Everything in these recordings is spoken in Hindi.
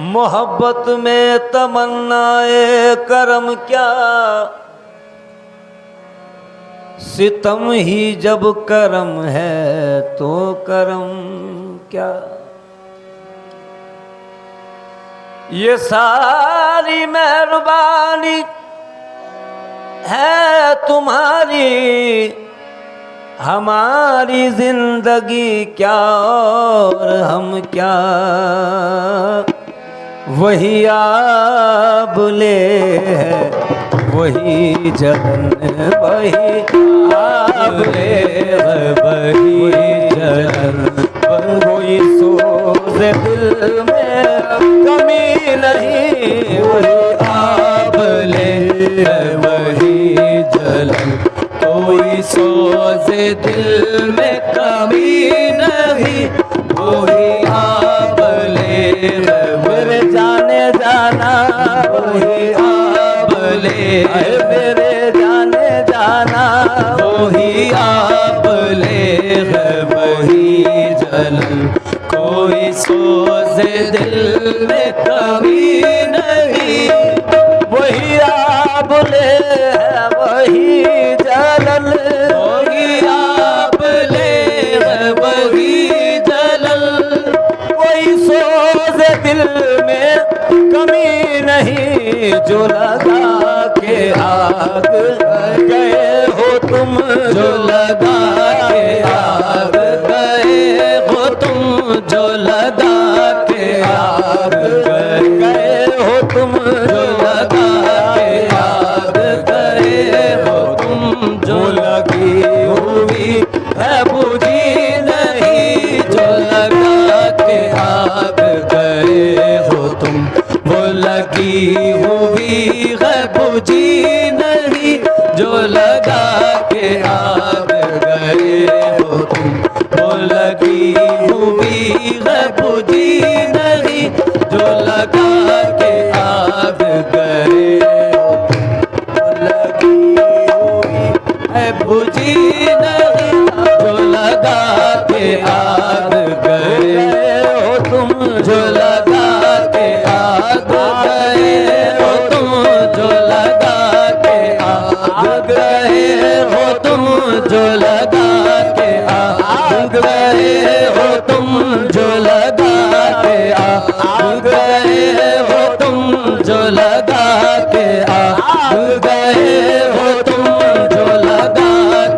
मोहब्बत में तमन्नाए करम क्या, सितम ही जब करम है तो करम क्या। ये सारी मेहरबानी है तुम्हारी, हमारी जिंदगी क्या और हम क्या। वही आबले है वही जलन, वही आबले है वही जलन। कोई सोच दिल में कमी नहीं, वही आबले है वही जलन। कोई सोच दिल में कमी नहीं, वही आबले है मेरे जाने जाना, वही आबले मेरे जाने जाना, वही आबले है वही जलन। कोई सोच दिल में कमी नहीं, वही आबले है वही जलन। वही आबले है वही जलन। कोई सोच दिल में कमी नहीं, जो लगा के आग गए हो तुम, जो लगा के आग गए हो तुम, जो लगा के आग गए हो तुम, जो लगा के आग गए हो तुम। जो लगी हुई है बुझी नहीं, जो लगा के आग गए हो तुम। वो लगी हुई है बुझी नहीं, जो लगा के आग गए हो तुम। वो लगी हुई है बुझी नहीं, जो लगा के आग गए हो तुम। वो लगी हुई है बुझी नहीं, जो लगा के आग गए हो तुम। जो लगा के आग गए हो तुम, जो लगा के आग गए हो तुम, जो लगा के आग गए हो तुम, जो लगा के आग गए हो तुम, जो लगा के आग गए हो तुम, जो लगा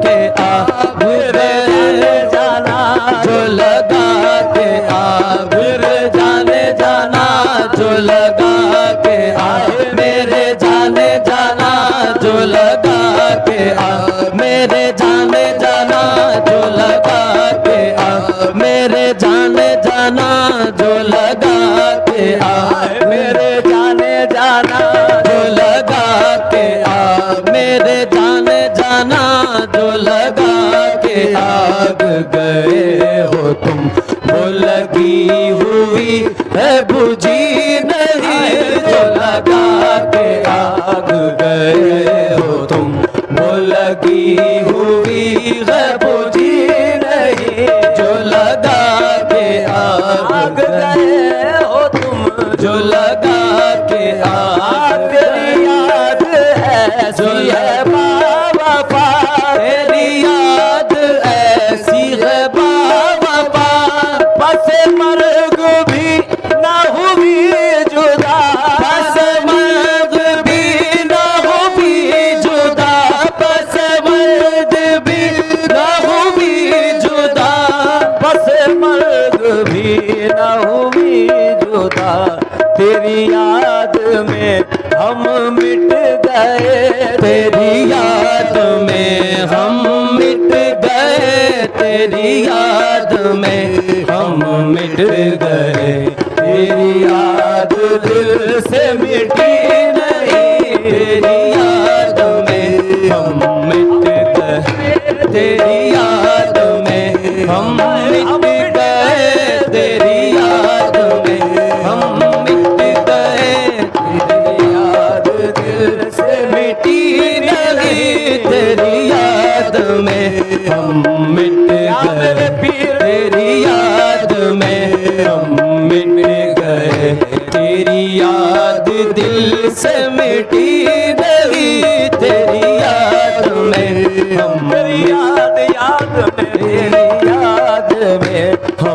के आग गए जाना, जो लगा के आग जाने जाना, जो लगा के आए मेरे जाने जाना, जो लगा के आ मेरे जाने जाना, जो लगा के आ मेरे जाने जाना, जो लगा के आ मेरे जाने जाना, जो लगा के आ मेरे जाने जाना, जो लगा के आग गए हो तुम। वो लगी हुई है बुझी नहीं, जो लगा के आग गए हो तुम। वो लगी हुई है बुझी नहीं, जो लगा के आग गए हो तुम। जो लगा के आग तेरी याद ऐसी है बाबा, तेरी याद ऐसी है बाबा। बस मर्ग भी ना हुई जुदा, बस मर्ग भी ना हुई जुदा, बस मर्ग भी ना हुई जुदा, बस मर्ग भी ना हुई जुदा। तेरी याद में हम मिट गए, तेरी याद में हम मिट गए, तेरी याद में हम मिट गए। तेरी याद दिल से मिटी नहीं, तेरी याद में हम मिट गए, तेरी याद में हम मिट गए, तेरी याद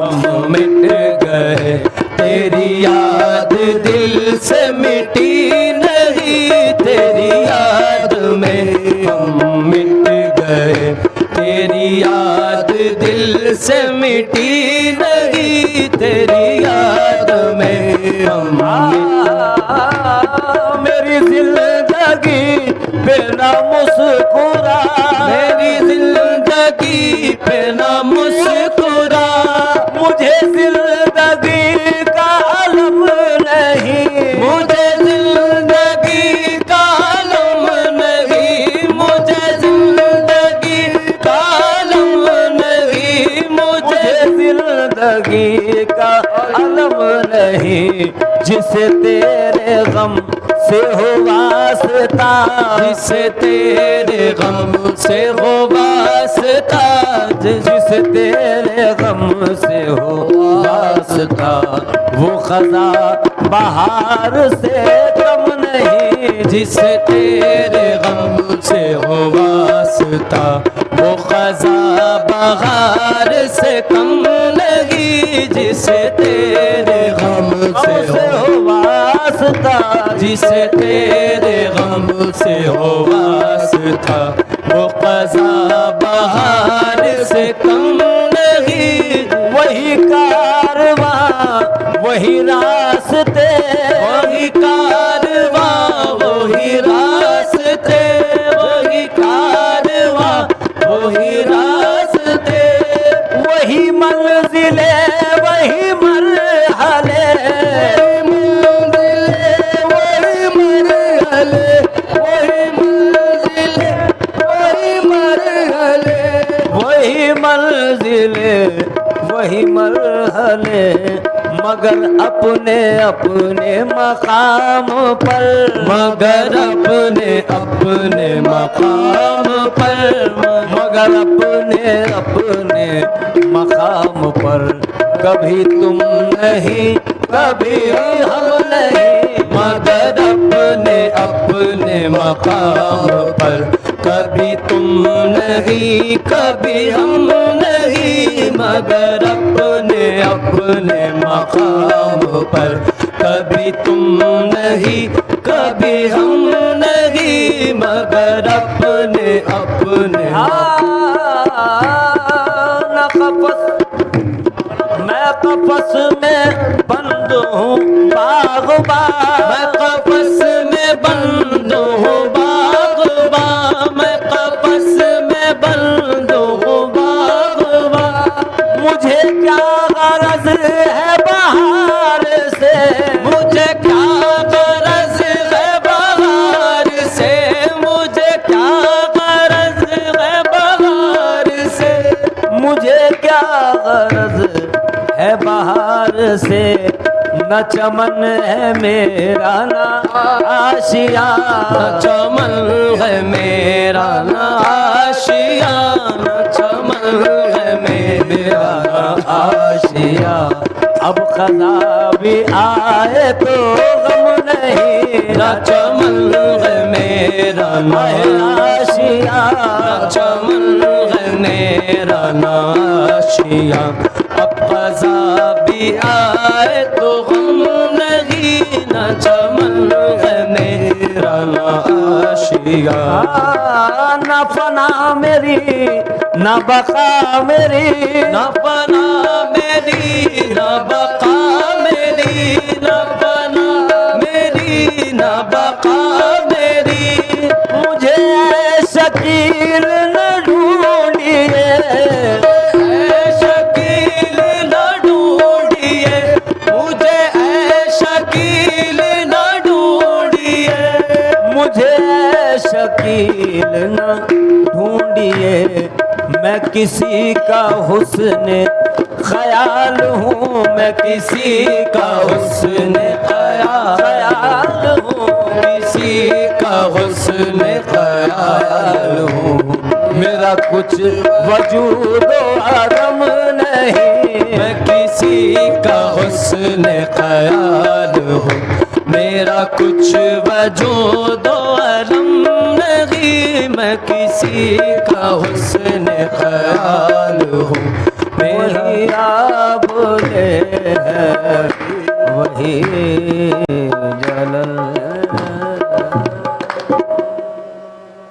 हम मिट गए, तेरी याद दिल से मिटी नहीं, तेरी याद में हम मिट गए, तेरी याद दिल से मिटी नहीं, तेरी याद में हम मेरी जिंदगी पे ना मुस्कुरा, मेरी जिंदगी पे ना मुस्कुरा, मुझे जिंदगी का अलम नहीं, मुझे जिंदगी का अलम नहीं, मुझे जिंदगी का अलम नहीं, मुझे जिंदगी का अलम नहीं, जिसे तेरे गम से हो वास्ता, जिसे तेरे गम से हो वास्ता, जिसे तेरे गम से हो वास्ता, वो खजा बहार से कम नहीं, जिसे तेरे गम से हो वास्ता, वो खजा बहार से कम नहीं, जिसे तेरे गम से हो वास्ता, जिसे तेरे गम से हो वास्ता, वो क़ज़ा बहार से कम नहीं, वही कारवां वही रास्ते, वही कारवां वही रास्ते, वही कारवां वही रास्ते, वही मंजिले वही मरहले, मंजिले वही मरहले, मगर अपने अपने मकाम पर, मगर अपने अपने मकाम पर, मगर अपने अपने मकाम पर, कभी तुम नहीं कभी हम नहीं, मगर अपने अपने मकाम पर, कभी तुम नहीं कभी हम नहीं, मगर अपने अपने मकाम पर, कभी तुम नहीं कभी हम नहीं, मगर अपने अपने मैं कपस में बंद हूँ बाग़बां, मैं कपस में बंद हूँ बाग़बां, मैं कपस में बंद हूँ बाग़बां, मुझे क्या गरज है बहार से, मुझे क्या गरज है बहार से, मुझे क्या गरज है बहार से, मुझे क्या गरज है बहार से, न चमन है मेरा ना आशिया, न चमन है मेरा ना आशिया, न चमन है मेरा ना आशिया, अब खज़ा भी आए तो गम नहीं, न चमन है मेरा ना आशिया, न चमन है मेरा ना आशिया, अब क़ज़ा भी आए तो गम नहीं, न चमन है मेरा ना आशिया, न फना मेरी न बका मेरी, न फना मेरी न बका मेरी, न फना मेरी न बका मेरी, मुझे शकील न ढूंढिए, शकील न ढूंढिए, मुझे शकील न ढूंढिए, मुझे शकील न ढूंढिए, मैं किसी का हुस्न ख्याल हूँ, मैं किसी का हुस्न ख्याल हूँ, किसी का हुस्न ख्याल हूँ, मेरा कुछ वजूद आदम नहीं, मैं किसी का हुस्न ख्याल हूँ, मेरा कुछ वजूद आदम नहीं, मैं किसी का हुस्न ख्याल हूँ, मेरा बोले हैं वही